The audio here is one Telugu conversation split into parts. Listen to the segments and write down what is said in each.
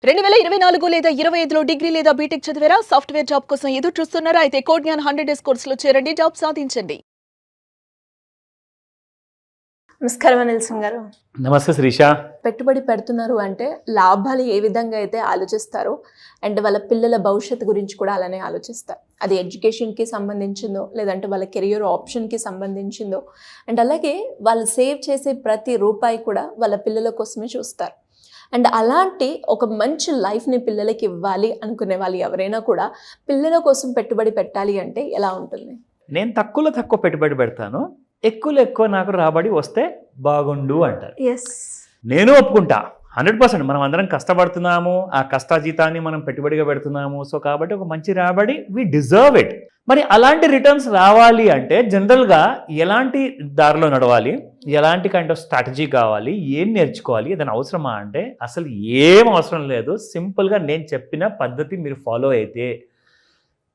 2024 లేదా 25లో డిగ్రీ లేదా బీటెక్ చదివారా? సాఫ్ట్వేర్ జాబ్ కోసం ఎదురు చూస్తున్నారా? అయితే కోడ్ జ్ఞాన్ 100 డేస్ కోర్సులో చేరండి, జాబ్ సాధించండి. నమస్కారం అనిల్ సింగ్ గారు. నమస్తే శ్రీష. పెట్టుబడి పెడుతున్నారు అంటే లాభాలు ఏ విధంగా అయితే ఆలోచిస్తారో అండ్ వాళ్ళ పిల్లల భవిష్యత్తు గురించి కూడా అలానే ఆలోచిస్తారు. అది ఎడ్యుకేషన్కి సంబంధించిందో లేదంటే వాళ్ళ కెరియర్ ఆప్షన్కి సంబంధించిందో అండ్ అలాగే వాళ్ళు సేవ్ చేసే ప్రతి రూపాయి కూడా వాళ్ళ పిల్లల కోసమే చూస్తారు. అండ్ అలాంటి ఒక మంచి లైఫ్ని పిల్లలకి ఇవ్వాలి అనుకునే వాళ్ళు ఎవరైనా కూడా పిల్లల కోసం పెట్టుబడి పెట్టాలి అంటే ఎలా ఉంటుంది? నేను తక్కువ పెట్టుబడి పెడతాను, ఎక్కువ నాకు రాబడి వస్తే బాగుండు అంటారు. ఎస్, నేను ఒప్పుకుంటా 100%. మనం అందరం కష్టపడుతున్నాము, ఆ కష్టాజీతాన్ని మనం పెట్టుబడిగా పెడుతున్నాము. సో కాబట్టి ఒక మంచి రాబడి, వి డిజర్వ్ ఇట్. మరి అలాంటి రిటర్న్స్ రావాలి అంటే జనరల్గా ఎలాంటి దారిలో నడవాలి, ఎలాంటి కైండ్ ఆఫ్ స్ట్రాటజీ కావాలి, ఏం నేర్చుకోవాలి, ఏదైనా అవసరమా అంటే అసలు ఏం అవసరం లేదు. సింపుల్గా నేను చెప్పిన పద్ధతి మీరు ఫాలో అయితే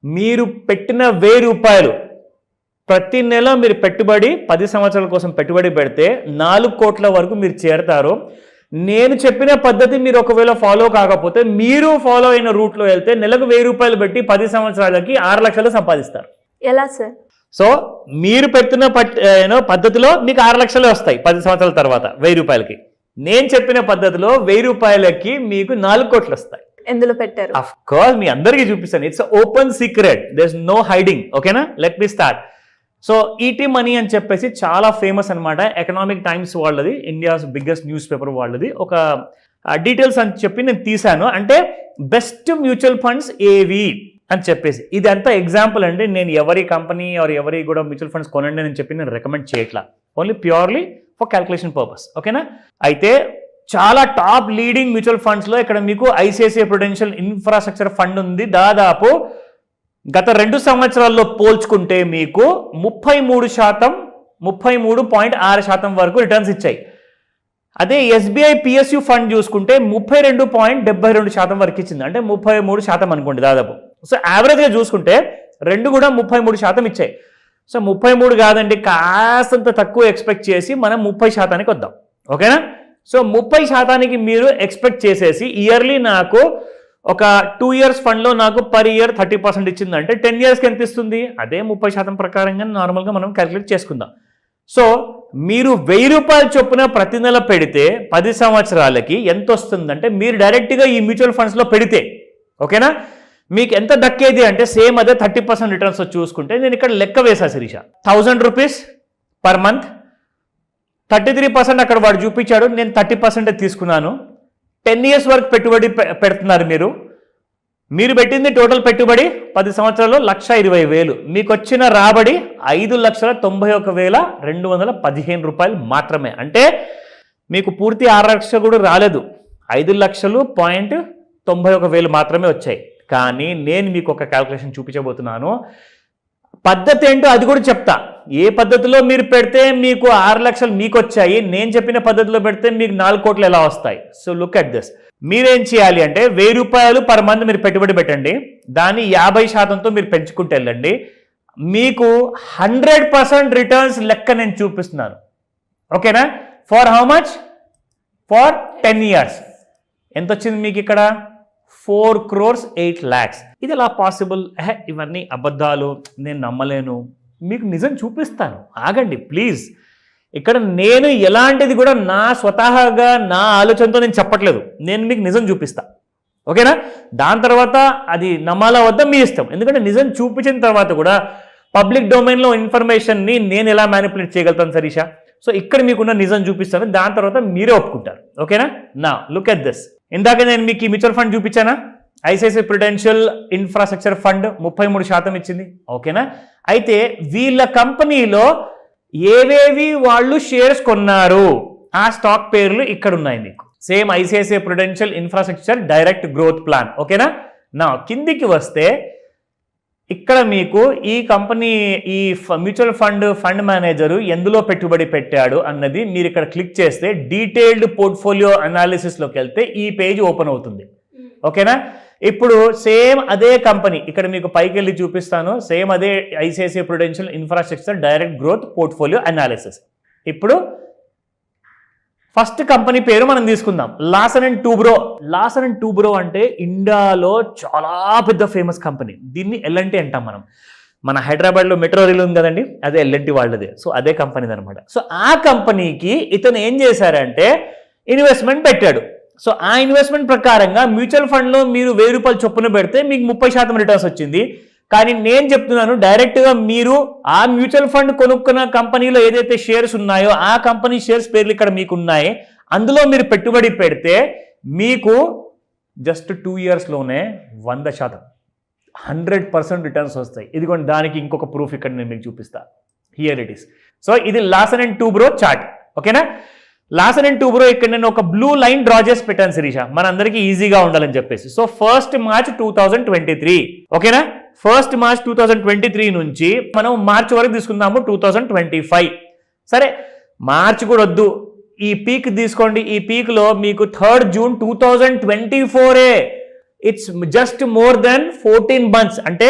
మీరు పెట్టిన 1000 రూపాయలు ప్రతి నెల మీరు పెట్టుబడి 10 సంవత్సరాల కోసం పెట్టుబడి పెడితే 4 కోట్ల వరకు మీరు చేరతారు. నేను చెప్పిన పద్ధతి మీరు ఒకవేళ ఫాలో కాకపోతే మీరు ఫాలో అయిన రూట్లో వెళ్తే నెలకు 1000 రూపాయలు పెట్టి 10 సంవత్సరాలకి 6 లక్షలు సంపాదిస్తారు. ఎలా సార్? సో మీరు పెట్టిన పద్ధతిలో మీకు 6 లక్షలు వస్తాయి 10 సంవత్సరాల తర్వాత 1000 రూపాయలకి. నేను చెప్పిన పద్ధతిలో 1000 రూపాయలకి మీకు 4 కోట్లు వస్తాయి. ఎందులో పెట్టారు? అఫ్ కోర్స్ మీ అందరికీ చూపిస్తాను. It's open secret, there is no hiding. ఓకేనా, let me start. So ET money అని చెప్పేసి చాలా ఫేమస్ అనమాట. ఎకనామిక్ టైమ్స్ వాళ్ళది, ఇండియాస్ బిగ్గెస్ట్ న్యూస్ పేపర్ వాళ్ళది. ఒక డీటెయిల్స్ అని చెప్పి నేను తీశాను. అంటే బెస్ట్ మ్యూచువల్ ఫండ్స్ ఏవి అని చెప్పేసి ఇది అంతా ఎగ్జాంపుల్ అండి. నేను ఎవరి కంపెనీ ఆర్ ఎవరి కూడా మ్యూచువల్ ఫండ్స్ కొనండి అని చెప్పి నేను రికమెండ్ చేయట్లా, only purely for calculation purpose. ఓకేనా, అయితే చాలా టాప్ లీడింగ్ మ్యూచువల్ ఫండ్స్లో ఇక్కడ మీకు ఐసిఐసిఐ ప్రుడెన్షియల్ ఇన్ఫ్రాస్ట్రక్చర్ ఫండ్ ఉంది. దాదాపు గత 2 సంవత్సరాల్లో పోల్చుకుంటే మీకు 33.6% వరకు రిటర్న్స్ ఇచ్చాయి. అదే ఎస్బీఐ పిఎస్యు ఫండ్ చూసుకుంటే 32.72% వరకు ఇచ్చింది. అంటే 33% అనుకోండి దాదాపు. సో యావరేజ్గా చూసుకుంటే రెండు కూడా 33% ఇచ్చాయి. సో 33 కాదండి, కాస్తంత తక్కువ ఎక్స్పెక్ట్ చేసి మనం 30% వద్దాం. ఓకేనా, సో 30% మీరు ఎక్స్పెక్ట్ చేసేసి ఇయర్లీ నాకు ఒక 2 ఇయర్స్ ఫండ్లో నాకు పర్ ఇయర్ 30% ఇచ్చిందంటే 10 ఇయర్స్కి ఎంత ఇస్తుంది? అదే 30% ప్రకారంగా నార్మల్గా మనం క్యాలిక్యులేట్ చేసుకుందాం. సో మీరు 1000 రూపాయల చొప్పున ప్రతి నెల పెడితే 10 సంవత్సరాలకి ఎంత వస్తుందంటే మీరు డైరెక్ట్గా ఈ మ్యూచువల్ ఫండ్స్లో పెడితే, ఓకేనా, మీకు ఎంత దక్కేది అంటే సేమ్ అదే 30% రిటర్న్స్ చూసుకుంటే నేను ఇక్కడ లెక్క వేసా శిరీష. 1000 రూపీస్ పర్ మంత్, 33% అక్కడ వాడు చూపించాడు, నేను 30% తీసుకున్నాను. 10 ఇయర్స్ వరకు పెట్టుబడి పెడుతున్నారు మీరు పెట్టింది టోటల్ పెట్టుబడి 10 సంవత్సరాల్లో 1,20,000. మీకు వచ్చిన రాబడి 5,91,215 రూపాయలు మాత్రమే. అంటే మీకు పూర్తి 6 లక్షలు కూడా రాలేదు, 5,91,000 మాత్రమే వచ్చాయి. కానీ నేను మీకు ఒక క్యాల్కులేషన్ చూపించబోతున్నాను. పద్ధతి ఏంటో అది కూడా చెప్తా. ఏ పద్ధతిలో మీరు పెడితే మీకు 6 లక్షలు మీకు వచ్చాయి, నేను చెప్పిన పద్ధతిలో పెడితే మీకు 4 కోట్లు ఎలా వస్తాయి? So look at this. మీరేం చేయాలి అంటే 1000 రూపాయలు పర్ మంత్ మీరు పెట్టుబడి పెట్టండి, దాన్ని 50%తో మీరు పెంచుకుంటూ వెళ్ళండి. మీకు 100% రిటర్న్స్ లెక్క నేను చూపిస్తున్నాను. ఓకేనా, for how much? For 10 years. ఎంత వచ్చింది మీకు ఇక్కడ? 4,08,00,000. ఇది ఎలా పాసిబుల్? ఇవన్నీ అబద్ధాలు, నేను నమ్మలేను. మీకు నిజం చూపిస్తాను, ఆగండి ప్లీజ్. ఇక్కడ నేను ఎలాంటిది కూడా నా స్వతహాగా నా ఆలోచనతో నేను చెప్పట్లేదు, నేను మీకు నిజం చూపిస్తా. ఓకేనా, దాని తర్వాత అది నమ్మాలా వద్దా మీ ఇష్టం. ఎందుకంటే నిజం చూపించిన తర్వాత కూడా పబ్లిక్ డొమైన్లో ఇన్ఫర్మేషన్ని నేను ఎలా మ్యానిపులేట్ చేయగలుగుతాను శరీష? సో ఇక్కడ మీకున్న నిజం చూపిస్తాను, దాని తర్వాత మీరే ఒప్పుకుంటారు. ఓకేనా, నా లుక్ ఎట్ దిస్. ఇందాక నేను మీకు ఈ మ్యూచువల్ ఫండ్ చూపించానా? ఐసిఐసిఐ ప్రుడెన్షియల్ ఇన్ఫ్రాస్ట్రక్చర్ ఫండ్ 33% ఇచ్చింది. ఓకేనా, అయితే వీళ్ళ కంపెనీలో ఏవేవి వాళ్ళు షేర్స్ కొన్నారు ఆ స్టాక్ పేర్లు ఇక్కడ ఉన్నాయి మీకు. Same ICICI Prudential infrastructure direct growth plan. ఓకేనా, నా కిందికి వస్తే ఇక్కడ మీకు ఈ కంపెనీ, ఈ మ్యూచువల్ ఫండ్ మేనేజరు ఎందులో పెట్టుబడి పెట్టాడు అన్నది మీరు ఇక్కడ క్లిక్ చేస్తే డీటెయిల్డ్ పోర్ట్ఫోలియో అనాలిసిస్లోకి వెళ్తే ఈ పేజ్ ఓపెన్ అవుతుంది. ఓకేనా, ఇప్పుడు సేమ్ అదే కంపెనీ ఇక్కడ మీకు పైకి వెళ్ళి చూపిస్తాను. సేమ్ అదే ICICI Prudential infrastructure direct growth portfolio analysis. ఇప్పుడు ఫస్ట్ కంపెనీ పేరు మనం తీసుకుందాం, Lawson and Toubro. Lawson and Toubro అంటే ఇండియాలో చాలా పెద్ద ఫేమస్ కంపెనీ. దీన్ని ఎల్ఎన్టీ అంటాం మనం. మన హైదరాబాద్లో మెట్రో రైల్ ఉంది కదండి, అదే ఎల్ఎన్టీ వాళ్ళదే. సో అదే కంపెనీది అనమాట. సో ఆ కంపెనీకి ఇతను ఏం చేశారంటే ఇన్వెస్ట్మెంట్ పెట్టాడు. సో ఆ ఇన్వెస్ట్మెంట్ ప్రకారంగా మ్యూచువల్ ఫండ్లో మీరు 1000 రూపాయలు చొప్పున పెడితే మీకు 30% రిటర్న్స్ వచ్చింది. కానీ నేను చెప్తున్నాను, డైరెక్ట్గా మీరు ఆ మ్యూచువల్ ఫండ్ కొనుక్కున్న కంపెనీలో ఏదైతే షేర్స్ ఉన్నాయో ఆ కంపెనీ షేర్స్ పేర్లు ఇక్కడ మీకు ఉన్నాయి, అందులో మీరు పెట్టుబడి పెడితే మీకు జస్ట్ 2 ఇయర్స్లోనే 100%, 100% రిటర్న్స్ వస్తాయి. ఇదిగోండి, దానికి ఇంకొక ప్రూఫ్ ఇక్కడ నేను మీకు చూపిస్తా. Here it is. సో ఇది లాసన్ అండ్ టూబ్రో చార్ట్. ఓకేనా? లాసన్ అండ్ టూబ్రో ఇక్కడ నేను ఒక బ్లూ లైన్ డ్రా చేసి పెట్టాను శిరీష, మనందరికీ ఈజీగా ఉండాలని చెప్పేసి. So 1 March 2023. ఓకేనా? 1 మార్చ్ 2023 నుంచి మనం మార్చ్ వరకు తీసుకుందాము 2025. సరే, మార్చ్ కూడా వద్దు, ఈ పీక్ తీసుకోండి. ఈ పీక్లో మీకు 3rd June 2024. It's just more than 14 months. అంటే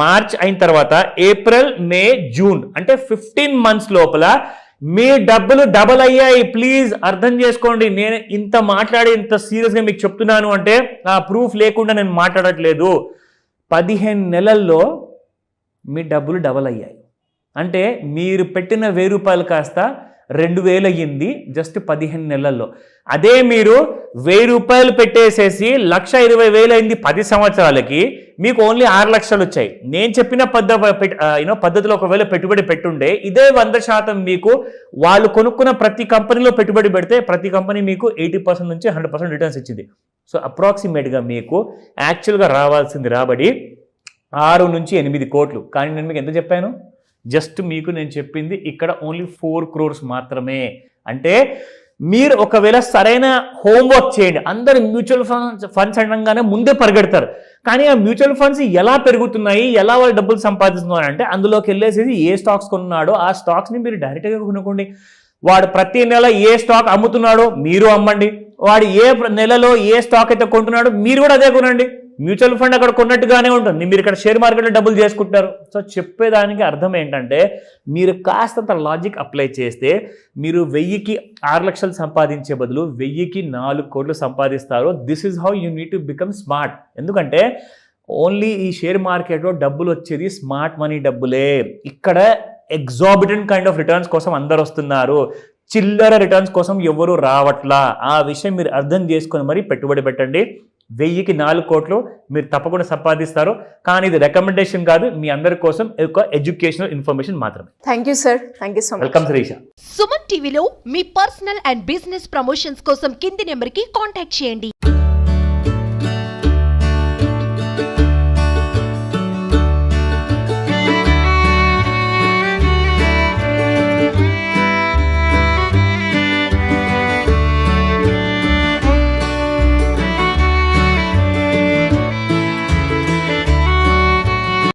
మార్చ్ అయిన తర్వాత ఏప్రిల్, మే, జూన్ అంటే 15 months లోపల మీ డబ్బులు డబల్ అయ్యాయి. ప్లీజ్ అర్థం చేసుకోండి. నేను ఇంత మాట్లాడి ఇంత సీరియస్గా మీకు చెప్తున్నాను అంటే ఆ ప్రూఫ్ లేకుండా నేను మాట్లాడట్లేదు. 15 నెలల్లో మీ డబ్బులు డబల్ అయ్యాయి. అంటే మీరు పెట్టిన 1000 రూపాయలు కాస్త 2000 అయ్యింది జస్ట్ 15 నెలల్లో. అదే మీరు 1000 రూపాయలు పెట్టేసేసి 1,20,000 అయింది 10 సంవత్సరాలకి, మీకు ఓన్లీ 6 లక్షలు వచ్చాయి. నేను చెప్పిన పద్ధతిలో ఒకవేళ పెట్టుబడి పెట్టుండే ఇదే 100% మీకు వాళ్ళు కొనుక్కున్న ప్రతి కంపెనీలో పెట్టుబడి పెడితే ప్రతి కంపెనీ మీకు 80% నుంచి 100% రిటర్న్స్ ఇచ్చింది. సో అప్రాక్సిమేట్గా మీకు యాక్చువల్గా రావాల్సింది రాబడి 6 నుంచి 8 కోట్లు. కానీ నేను మీకు ఎంత చెప్పాను? జస్ట్ మీకు నేను చెప్పింది ఇక్కడ ఓన్లీ 4 crores మాత్రమే. అంటే మీరు ఒకవేళ సరైన హోంవర్క్ చేయండి. అందరు మ్యూచువల్ ఫండ్స్ అనగానే ముందే పరిగెడతారు. కానీ ఆ మ్యూచువల్ ఫండ్స్ ఎలా పెరుగుతున్నాయి, ఎలా వాళ్ళు డబ్బులు సంపాదిస్తున్నారు అంటే అందులోకి వెళ్ళేసేది ఏ స్టాక్స్ కొన్నాడో ఆ స్టాక్స్ని మీరు డైరెక్ట్గా కొనుక్కోండి. వాడు ప్రతి నెల ఏ స్టాక్ అమ్ముతున్నాడో మీరు అమ్మండి. వాడు ఏ నెలలో ఏ స్టాక్ అయితే కొంటున్నాడో మీరు కూడా అదే కొనండి. మ్యూచువల్ ఫండ్ అక్కడ కొన్నట్టుగానే ఉంటుంది, మీరు ఇక్కడ షేర్ మార్కెట్లో డబ్బులు చేసుకుంటారు. సో చెప్పేదానికి అర్థం ఏంటంటే మీరు కాస్తంత లాజిక్ అప్లై చేస్తే మీరు 1000కి 6 లక్షలు సంపాదించే బదులు 1000కి 4 కోట్లు సంపాదిస్తారు. This is how you need to become smart. ఎందుకంటే ఓన్లీ ఈ షేర్ మార్కెట్లో డబ్బులు వచ్చేది స్మార్ట్ మనీ డబ్బులే. ఇక్కడ ఎగ్జాబిటెంట్ కైండ్ ఆఫ్ రిటర్న్స్ కోసం అందరు వస్తున్నారు, చిల్లర రిటర్న్స్ కోసం ఎవరు రావట్లా. ఆ విషయం మీరు అర్థం చేసుకొని మరి పెట్టుబడి పెట్టండి. 1000కి 4 కోట్లు మీరు తప్పకుండా సంపాదిస్తారు. కానీ ఇది రికమెండేషన్ కాదు, మీ అందరి కోసం ఒక ఎడ్యుకేషనల్ ఇన్ఫర్మేషన్ మాత్రమే. Thank you sir. Thank you so much. Welcome Shirisha. Suman టీవీలో మీ పర్సనల్ అండ్ బిజినెస్ ప్రమోషన్స్ కోసం కింది నెంబర్కి కాంటాక్ట్ చేయండి.